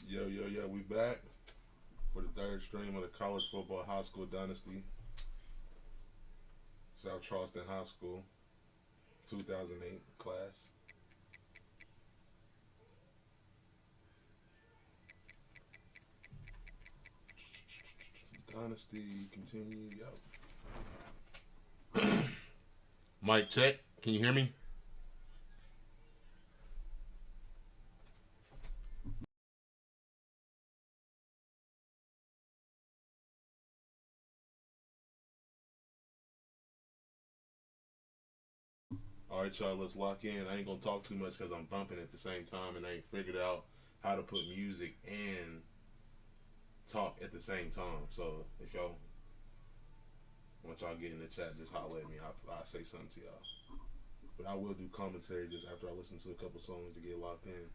Yo, yo, yo, we back for the third stream of the college football high school dynasty. South Charleston High School, 2008 class. Dynasty continue. Yo. Mic check. Can you hear me? All right, y'all, let's lock in. I ain't gonna talk too much because I'm bumping at the same time and I ain't figured out how to put music and talk at the same time. So if y'all want y'all get in the chat, just holler at me. I'll say something to y'all. But I will do commentary just after I listen to a couple songs to get locked in.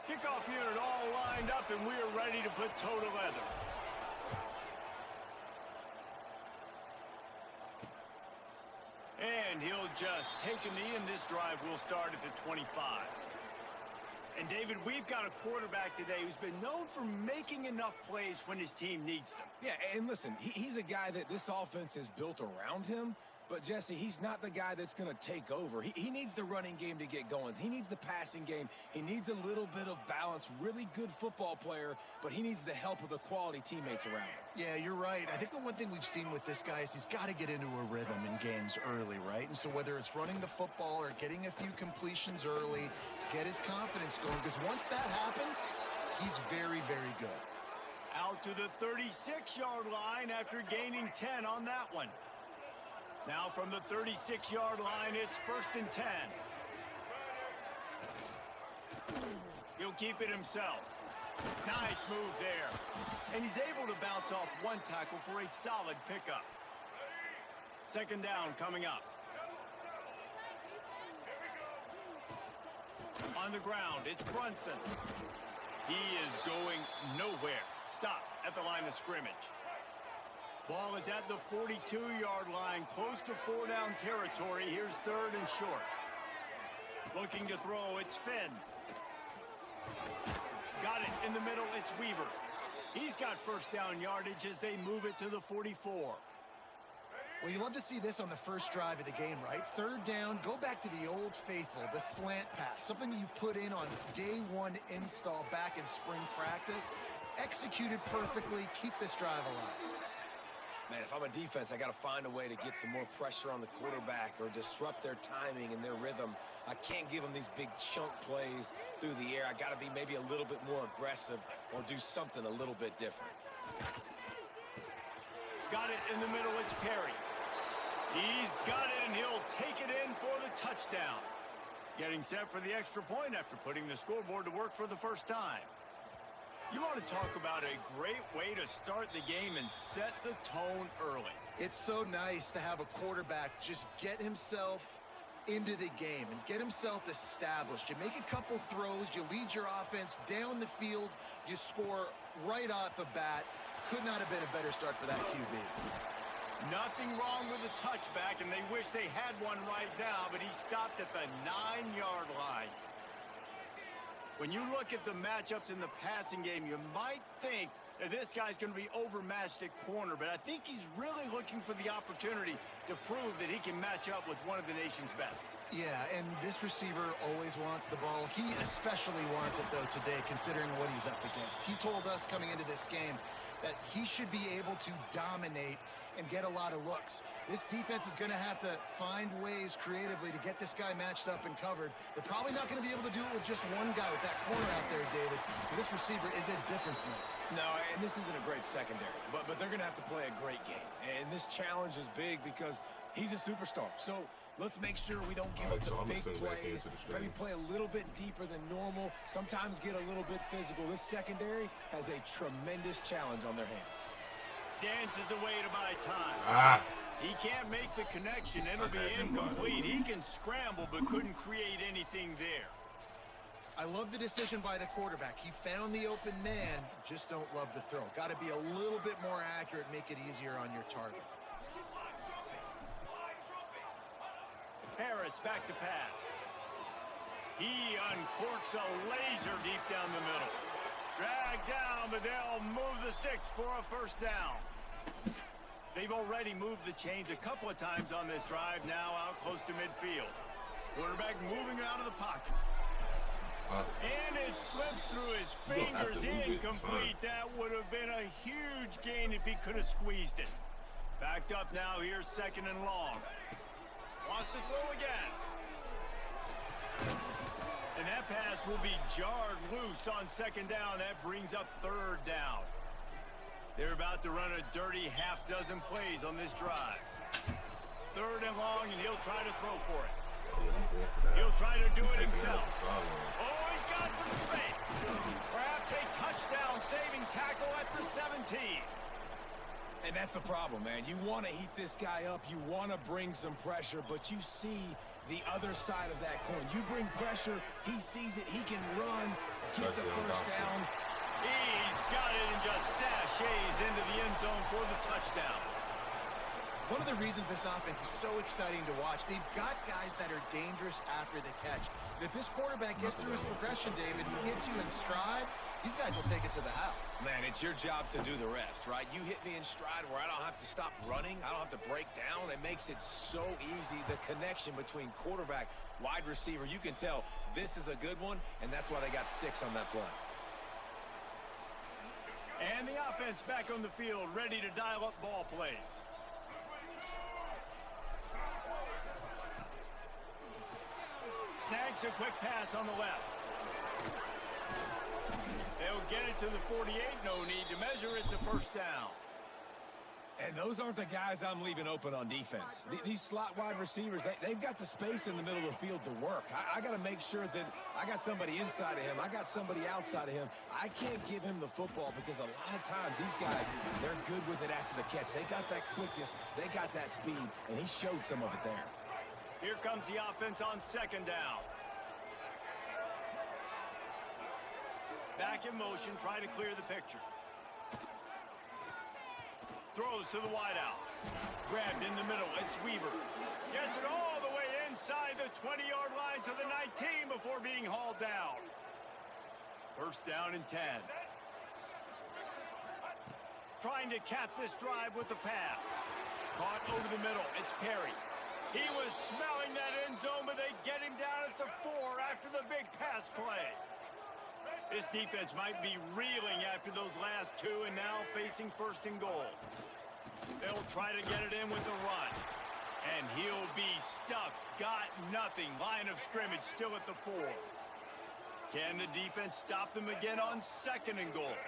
Kickoff unit all lined up, and we are ready to put toe to leather. And he'll just take a knee, and this drive will start at the 25. And, David, we've got a quarterback today who's been known for making enough plays when his team needs them. Yeah, and listen, he's a guy that this offense is built around him. But, Jesse, he's not the guy that's going to take over. He needs the running game to get going. He needs the passing game. He needs a little bit of balance. Really good football player, but he needs the help of the quality teammates around him. Yeah, you're right. I think the one thing we've seen with this guy is he's got to get into a rhythm in games early, right? And so whether it's running the football or getting a few completions early to get his confidence going, because once that happens, he's very, very good. Out to the 36-yard line after gaining 10 on that one. Now from the 36-yard line, it's 1st and 10. He'll keep it himself. Nice move there. And he's able to bounce off one tackle for a solid pickup. 2nd down coming up. On the ground, it's Brunson. He is going nowhere. Stop at the line of scrimmage. Ball is at the 42-yard line, close to 4-down territory. Here's 3rd and short. Looking to throw, it's Finn. Got it in the middle, it's Weaver. He's got 1st down yardage as they move it to the 44. Well, you love to see this on the first drive of the game, right? 3rd down, go back to the old faithful, the slant pass, something you put in on day one install back in spring practice. Executed perfectly, keep this drive alive. Man, if I'm a defense, I got to find a way to get some more pressure on the quarterback or disrupt their timing and their rhythm. I can't give them these big chunk plays through the air. I got to be maybe a little bit more aggressive or do something a little bit different. Got it in the middle. It's Perry. He's got it, and he'll take it in for the touchdown. Getting set for the extra point after putting the scoreboard to work for the first time. You want to talk about a great way to start the game and set the tone early. It's so nice to have a quarterback just get himself into the game and get himself established. You make a couple throws, you lead your offense down the field, you score right off the bat. Could not have been a better start for that QB. Nothing wrong with the touchback, and they wish they had one right now, but he stopped at the 9-yard line. When you look at the matchups in the passing game, you might think that this guy's going to be overmatched at corner, but I think he's really looking for the opportunity to prove that he can match up with one of the nation's best. Yeah, and this receiver always wants the ball. He especially wants it, though, today, considering what he's up against. He told us coming into this game that he should be able to dominate and get a lot of looks. This defense is going to have to find ways creatively to get this guy matched up and covered. They're probably not going to be able to do it with just one guy with that corner out there, David, because this receiver is a difference maker. No, and this isn't a great secondary, but they're going to have to play a great game. And this challenge is big because he's a superstar. So let's make sure we don't give up the big plays. Maybe play a little bit deeper than normal. Sometimes get a little bit physical. This secondary has a tremendous challenge on their hands. Dances away to buy time. He can't make the connection. It'll be incomplete. He can scramble, but couldn't create anything there. I love the decision by the quarterback. He found the open man, just don't love the throw. Got to be a little bit more accurate, make it easier on your target. Harris back to pass. He uncorks a laser deep down the middle. Drag down, but they'll move the sticks for a first down. They've already moved the chains a couple of times on this drive, now out close to midfield. Quarterback moving out of the pocket. And it slips through his fingers, incomplete. That would have been a huge gain if he could have squeezed it. Backed up now, here's second and long. Wants to throw again. And that pass will be jarred loose on second down. That brings up third down. They're about to run a dirty half-dozen plays on this drive. Third and long, and he'll try to throw for it. He'll try to do it himself. Oh, he's got some space. Perhaps a touchdown-saving tackle at the 17. And that's the problem, man. You want to heat this guy up. You want to bring some pressure, but you see the other side of that coin. You bring pressure, he sees it, he can run, get the first down. He's got it and just sashays into the end zone for the touchdown. One of the reasons this offense is so exciting to watch, they've got guys that are dangerous after the catch. And if this quarterback gets through his progression, David, he hits you in stride, these guys will take it to the house. Man, it's your job to do the rest, right? You hit me in stride where I don't have to stop running. I don't have to break down. It makes it so easy. The connection between quarterback, wide receiver, you can tell this is a good one, and that's why they got 6 on that play. And the offense back on the field, ready to dial up ball plays. Snags a quick pass on the left. They'll get it to the 48. No need to measure. It's a first down. And those aren't the guys I'm leaving open on defense. These slot wide receivers, they've got the space in the middle of the field to work. I got to make sure that I got somebody inside of him. I got somebody outside of him. I can't give him the football because a lot of times these guys, they're good with it after the catch. They got that quickness. They got that speed, and he showed some of it there. Here comes the offense on second down. Back in motion, trying to clear the picture. Throws to the wideout. Grabbed in the middle. It's Weaver. Gets it all the way inside the 20-yard line to the 19 before being hauled down. First down and 10. Trying to cap this drive with the pass. Caught over the middle. It's Perry. He was smelling that end zone, but they get him down at the 4 after the big pass play. This defense might be reeling after those last 2 and now facing first and goal. They'll try to get it in with the run. And he'll be stuffed. Got nothing. Line of scrimmage still at the 4. Can the defense stop them again on 2nd and goal?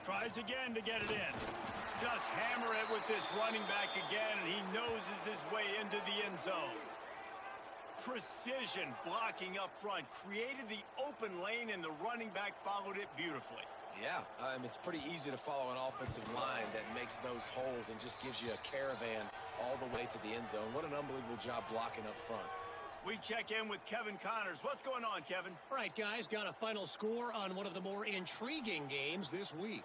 Tries again to get it in. Just hammer it with this running back again, and he noses his way into the end zone. Precision blocking up front. Created the open lane, and the running back followed it beautifully. Yeah, it's pretty easy to follow an offensive line that makes those holes and just gives you a caravan all the way to the end zone. What an unbelievable job blocking up front. We check in with Kevin Connors. What's going on, Kevin? All right, guys, got a final score on one of the more intriguing games this week.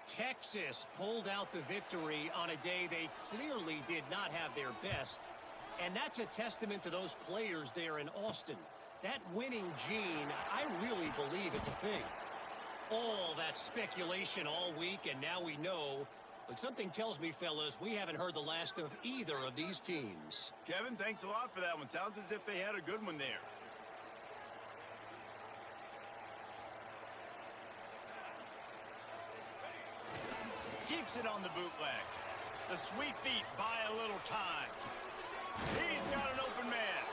Texas pulled out the victory on a day they clearly did not have their best. And that's a testament to those players there in Austin. That winning gene, I really believe it's a thing. All that speculation all week, and now we know. But something tells me, fellas, we haven't heard the last of either of these teams. Kevin, thanks a lot for that one. Sounds as if they had a good one there. Keeps it on the bootleg. The sweet feet buy a little time. He's got an open man.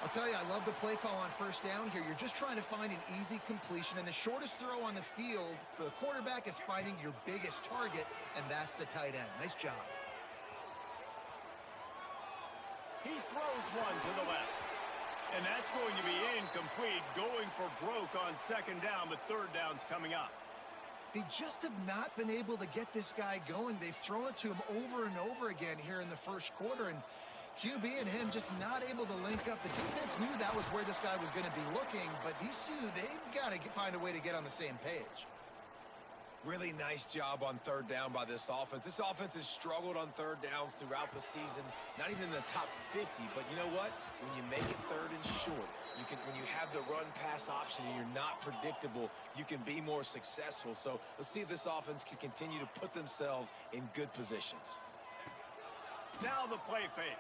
I'll tell you, I love the play call on 1st down here. You're just trying to find an easy completion, and the shortest throw on the field for the quarterback is finding your biggest target, and that's the tight end. Nice job. He throws one to the left. And that's going to be incomplete, going for broke on 2nd down, but 3rd down's coming up. They just have not been able to get this guy going. They've thrown it to him over and over again here in the 1st quarter, and QB and him just not able to link up. The defense knew that was where this guy was going to be looking, but these two, they've got to find a way to get on the same page. Really nice job on 3rd down by this offense. This offense has struggled on 3rd downs throughout the season, not even in the top 50. But you know what? When you make it 3rd and short, when you have the run-pass option and you're not predictable, you can be more successful. So let's see if this offense can continue to put themselves in good positions. Now the play fake.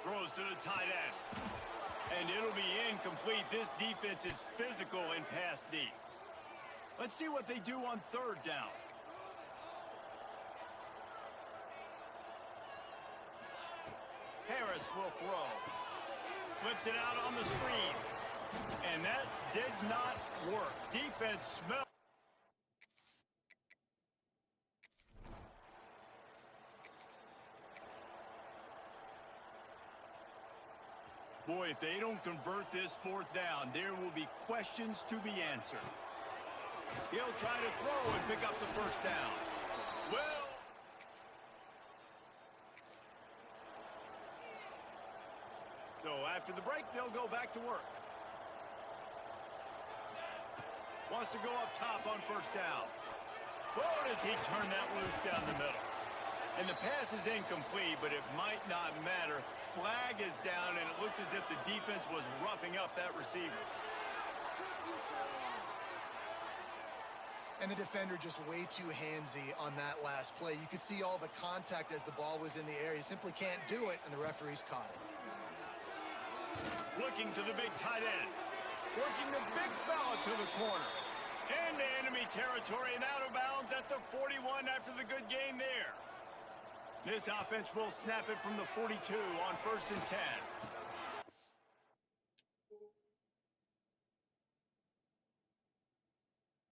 Throws to the tight end. And it'll be incomplete. This defense is physical and pass deep. Let's see what they do on 3rd down. Harris will throw. Flips it out on the screen. And that did not work. Defense smelled. Boy, if they don't convert this 4th down, there will be questions to be answered. He'll try to throw and pick up the 1st down. Well, so after the break, they'll go back to work. Wants to go up top on 1st down. Oh, does he turn that loose down the middle? And the pass is incomplete, but it might not matter. Flag is down, and it looked as if the defense was roughing up that receiver. And the defender just way too handsy on that last play. You could see all the contact as the ball was in the air. You simply can't do it, and the referee's caught it. Looking to the big tight end. Working the big fella to the corner. Into enemy territory and out of bounds at the 41 after the good gain there. This offense will snap it from the 42 on 1st and 10.